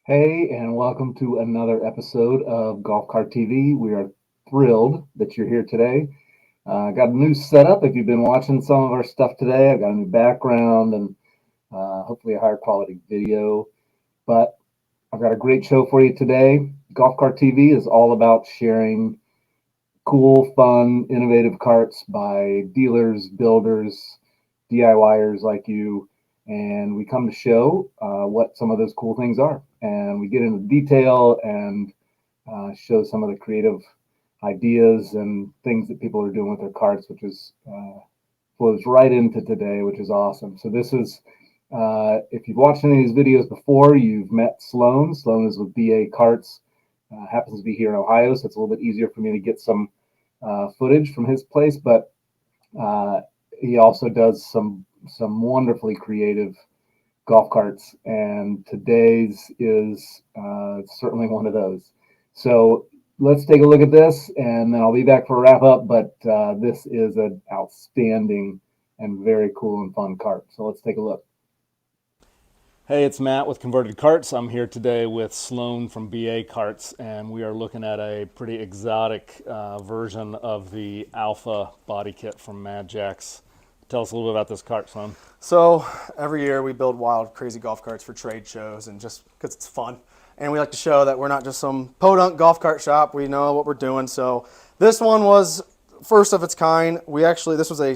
Hey, and welcome to another episode of Golf Cart TV. We are thrilled that you're here today. Got a new setup. If you've been watching some of our stuff today, I've got a new background and hopefully a higher quality video. But I've got a great show for you today. Golf Cart TV is all about sharing cool, fun, innovative carts by dealers, builders, DIYers like you, and we come to show what some of those cool things are. And we get into detail and show some of the creative ideas and things that people are doing with their carts, which is flows right into today, which is awesome. So this is, if you've watched any of these videos before, you've met Sloan. Sloan is with BA Carts, happens to be here in Ohio, so it's a little bit easier for me to get some footage from his place, but uh, he also does some wonderfully creative golf carts, and today's is certainly one of those. So let's take a look at this, and then I'll be back for a wrap up. But this is an outstanding and very cool and fun cart. So let's take a look. Hey, it's Matt with Converted Carts. I'm here today with Sloan from BA Carts, and we are looking at a pretty exotic version of the Alpha body kit from Mad Jack's. Tell us a little bit about this cart, Sloan. So every year we build wild, crazy golf carts for trade shows and just because it's fun. And we like to show that we're not just some podunk golf cart shop. We know what we're doing. So this one was first of its kind. This was a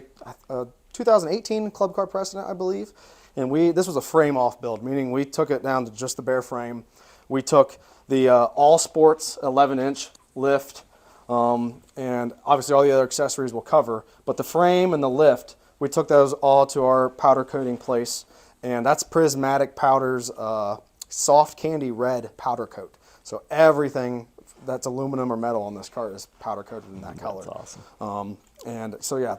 2018 Club Car Precedent, I believe. And this was a frame off build, meaning we took it down to just the bare frame. We took the All Sports 11-inch lift, and obviously all the other accessories we'll cover. But the frame and the lift, we took those all to our powder coating place, and that's Prismatic Powder's soft candy red powder coat. So everything that's aluminum or metal on this cart is powder coated in that color. That's awesome. And so yeah,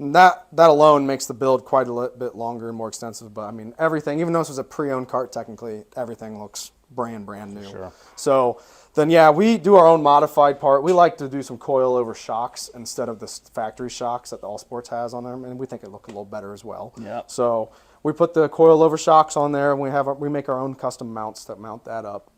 that alone makes the build quite a bit longer and more extensive. But I mean, everything, even though this was a pre-owned cart, technically everything looks brand new. Sure. So then yeah, we do our own modified part. We like to do some coil-over shocks instead of the factory shocks that the All Sports has on them, and we think it look a little better as well. Yeah. So we put the coil-over shocks on there, and we make our own custom mounts that mount that up.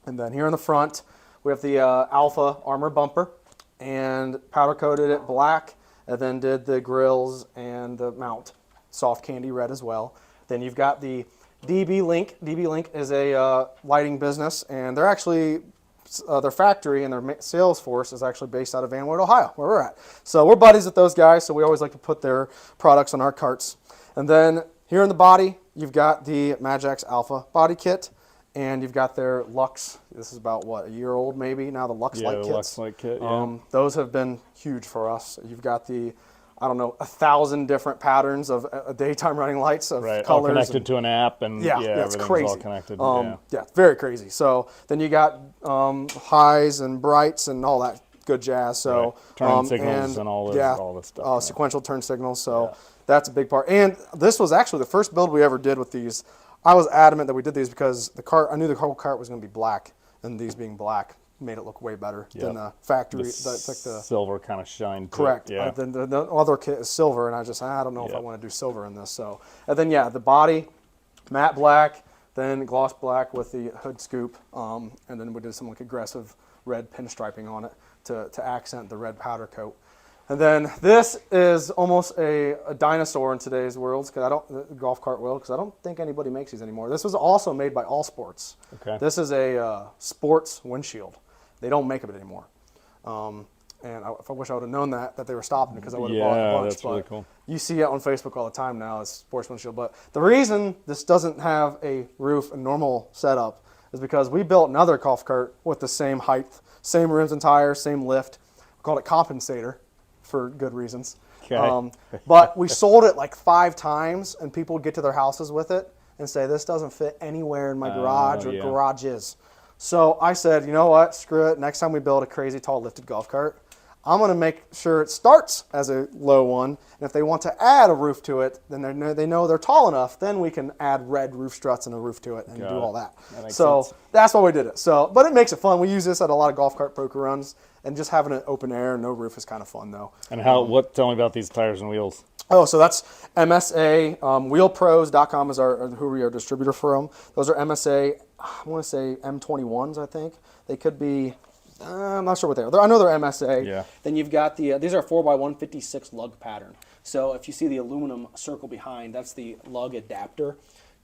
And then here in the front, we have the Alpha armor bumper, and powder coated it black, and then did the grills and the mount soft candy red as well. Then you've got the DB Link. DB Link is a lighting business, and they're actually their factory and their sales force is actually based out of Van Wert, Ohio, where we're at. So we're buddies with those guys, so we always like to put their products on our carts. And then here in the body, you've got the Mad Jack's Alpha body kit, and you've got their Lux. This is about, what, a year old maybe now, the Lux Light kits. Lux Light kit, yeah. Those have been huge for us. You've got the, I don't know, 1,000 different patterns of daytime running lights of Right, colors. all connected to an app, and Yeah, it's everything's crazy. all connected. Yeah, very crazy. So then you got highs and brights and all that good jazz. So Right. Turn signals and all this stuff. Yeah. Sequential turn signals. So that's a big part. And this was actually the first build we ever did with these. I was adamant that we did these because the cart, I knew the whole cart was going to be black, and these being black made it look way better than the factory. The silver kind of shine. Correct. Yeah. The other kit is silver, and I don't know if I want to do silver in this. So, and then the body, matte black, then gloss black with the hood scoop, and then we did some like aggressive red pinstriping on it to accent the red powder coat. And then this is almost a dinosaur in today's world, golf cart world, because I don't think anybody makes these anymore. This was also made by All Sports. Okay. This is a sports windshield. They don't make it anymore. And I wish I would have known that they were stopping because I would have bought a bunch. That's really cool. You see it on Facebook all the time now as sports windshield. But the reason this doesn't have a roof, a normal setup, is because we built another golf cart with the same height, same rims and tires, same lift. We called it Compensator for good reasons. Okay. But we sold it like 5 times, and people would get to their houses with it and say, this doesn't fit anywhere in my garage or garages. So I said, you know what, screw it. Next time we build a crazy tall lifted golf cart, I'm going to make sure it starts as a low one. And if they want to add a roof to it, then they know they're tall enough. Then we can add red roof struts and a roof to it and do all that. So that's why we did it. So, but it makes it fun. We use this at a lot of golf cart poker runs, and just having it open air, no roof is kind of fun though. And tell me about these tires and wheels. Oh, so that's MSA. Wheelpros.com is who we are distributor for them. Those are MSA I want to say M21s, I think. They could be, I'm not sure what they are. I know they're MSA. Yeah. Then you've got these are 4x156 lug pattern. So if you see the aluminum circle behind, that's the lug adapter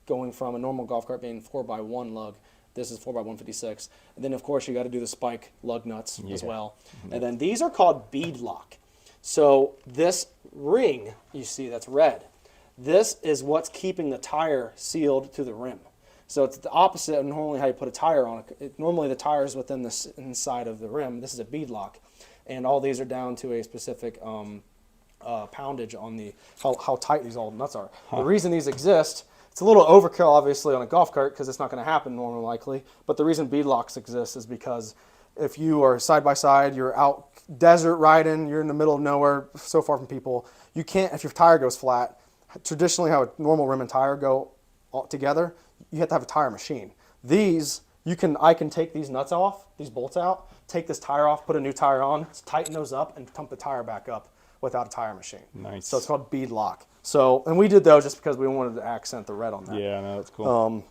going from a normal golf cart being 4x1 lug. This is 4x156. And then, of course, you got to do the spike lug nuts as well. And then these are called bead lock. So this ring you see that's red, this is what's keeping the tire sealed to the rim. So it's the opposite of normally how you put a tire on it. Normally the tire is within the inside of the rim. This is a bead lock. And all these are down to a specific poundage on the how tight these old nuts are. The reason these exist, it's a little overkill obviously on a golf cart because it's not going to happen normally likely, but the reason bead locks exist is because if you are side by side, you're out desert riding, you're in the middle of nowhere, so far from people, you can't, if your tire goes flat, traditionally how a normal rim and tire go all together, you have to have a tire machine. These, I can take these nuts off, these bolts out, take this tire off, put a new tire on, tighten those up, and pump the tire back up without a tire machine. Nice. So it's called bead lock. So, and we did those just because we wanted to accent the red on that. Yeah, no, that's cool.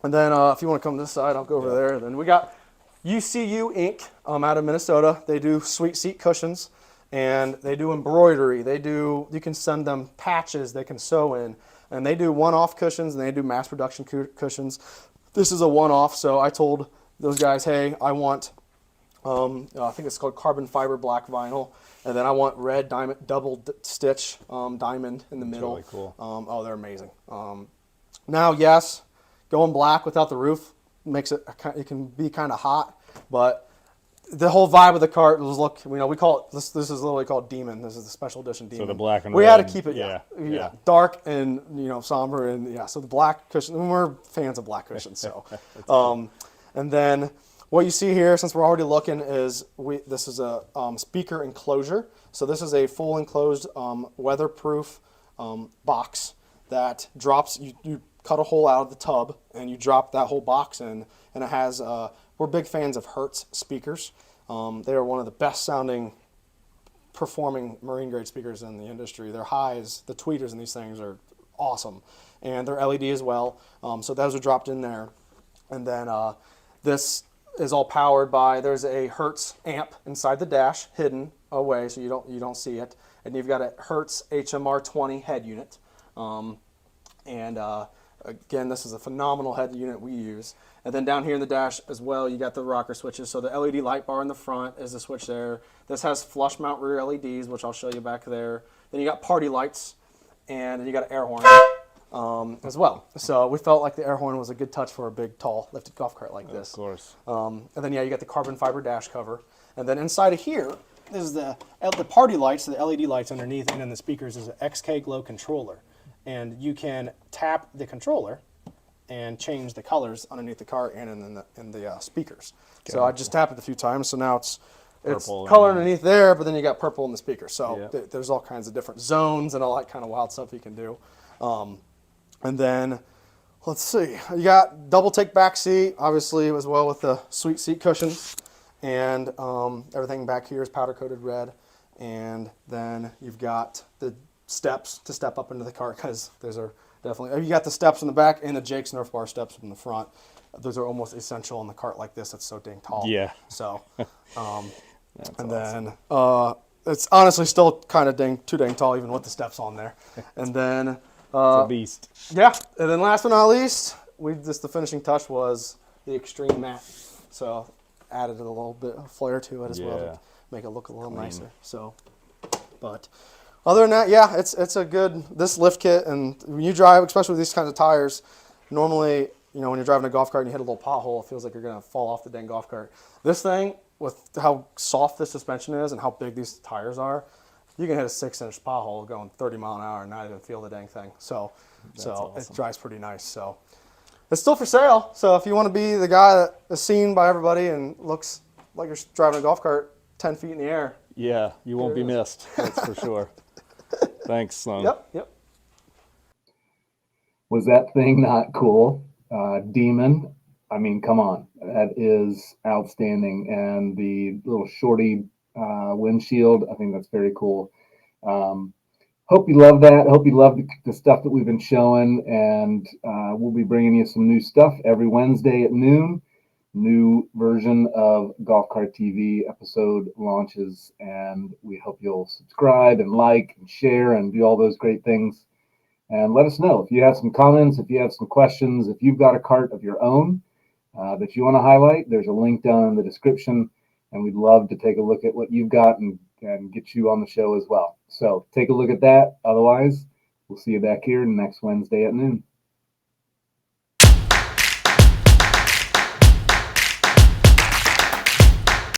And then if you want to come to this side, I'll go over there. Then we got UCU Inc. Out of Minnesota. They do sweet seat cushions, and they do embroidery. You can send them patches they can sew in, and they do one-off cushions, and they do mass production cushions. This is a one-off, so I told those guys, hey, I want, I think it's called carbon fiber black vinyl, and then I want red diamond double stitch diamond in the middle. Really cool. Oh, they're amazing. Now, yes, going black without the roof makes it can be kind of hot, but the whole vibe of the cart was we call it this is literally called Demon. This is the special edition Demon. So the black and we red. had to keep it yeah, dark and somber and so the black cushion. We're fans of black cushions. So and then what you see here, since we're already looking, is this is a speaker enclosure. So this is a full enclosed weatherproof box that drops. You cut a hole out of the tub and you drop that whole box in, and it has. We're big fans of Hertz speakers. They are one of the best sounding, performing marine grade speakers in the industry. Their highs, the tweeters in these things are awesome, and they're LED as well. So those are dropped in there, and then this is all powered by. There's a Hertz amp inside the dash, hidden away, so you don't see it, and you've got a Hertz HMR20 head unit, Again, this is a phenomenal head unit we use. And then down here in the dash as well, you got the rocker switches. So the LED light bar in the front is the switch there. This has flush mount rear LEDs, which I'll show you back there. Then you got party lights, and then you got an air horn as well. So we felt like the air horn was a good touch for a big, tall, lifted golf cart like this. Of course. And then, you got the carbon fiber dash cover. And then inside of here is the party lights, the LED lights underneath, and then the speakers is an XK Glow controller. And you can tap the controller and change the colors underneath the cart and in the speakers. So I just tapped it a few times, so now it's color underneath there, but then you got purple in the speaker. So there's all kinds of different zones and all that kind of wild stuff you can do. And then, let's see, you got double take back seat, obviously as well with the sweet seat cushions. And everything back here is powder coated red. And then you've got the steps to step up into the cart, because those are definitely, you got the steps in the back and the Jake's Nerf bar steps in the front. Those are almost essential in the cart like this. It's so dang tall. Yeah. So, and awesome. Then it's honestly still kind of too dang tall even with the steps on there. And then It's a beast. yeah, and then last but not least, the finishing touch was the extreme matte. So added a little bit of flair to it as well to make it look a little nicer. So, but other than that, yeah, it's a good, this lift kit, and when you drive, especially with these kinds of tires, normally, when you're driving a golf cart and you hit a little pothole, it feels like you're going to fall off the dang golf cart. This thing, with how soft this suspension is and how big these tires are, you can hit a 6-inch pothole going 30 mile an hour and not even feel the dang thing. So awesome. It drives pretty nice. So it's still for sale. So if you want to be the guy that is seen by everybody and looks like you're driving a golf cart 10 feet in the air. Yeah, you won't be missed. That's for sure. Thanks, Sloan. Yep. Was that thing not cool? Demon. I mean, come on. That is outstanding. And the little shorty windshield, I think that's very cool. hope you love that. Hope you love the stuff that we've been showing, and we'll be bringing you some new stuff every Wednesday at noon. New version of Golf Cart TV episode launches, and we hope you'll subscribe and like and share and do all those great things. And let us know if you have some comments, if you have some questions, if you've got a cart of your own that you want to highlight. There's a link down in the description, and we'd love to take a look at what you've got and get you on the show as well. So take a look at that. Otherwise, we'll see you back here next Wednesday at noon.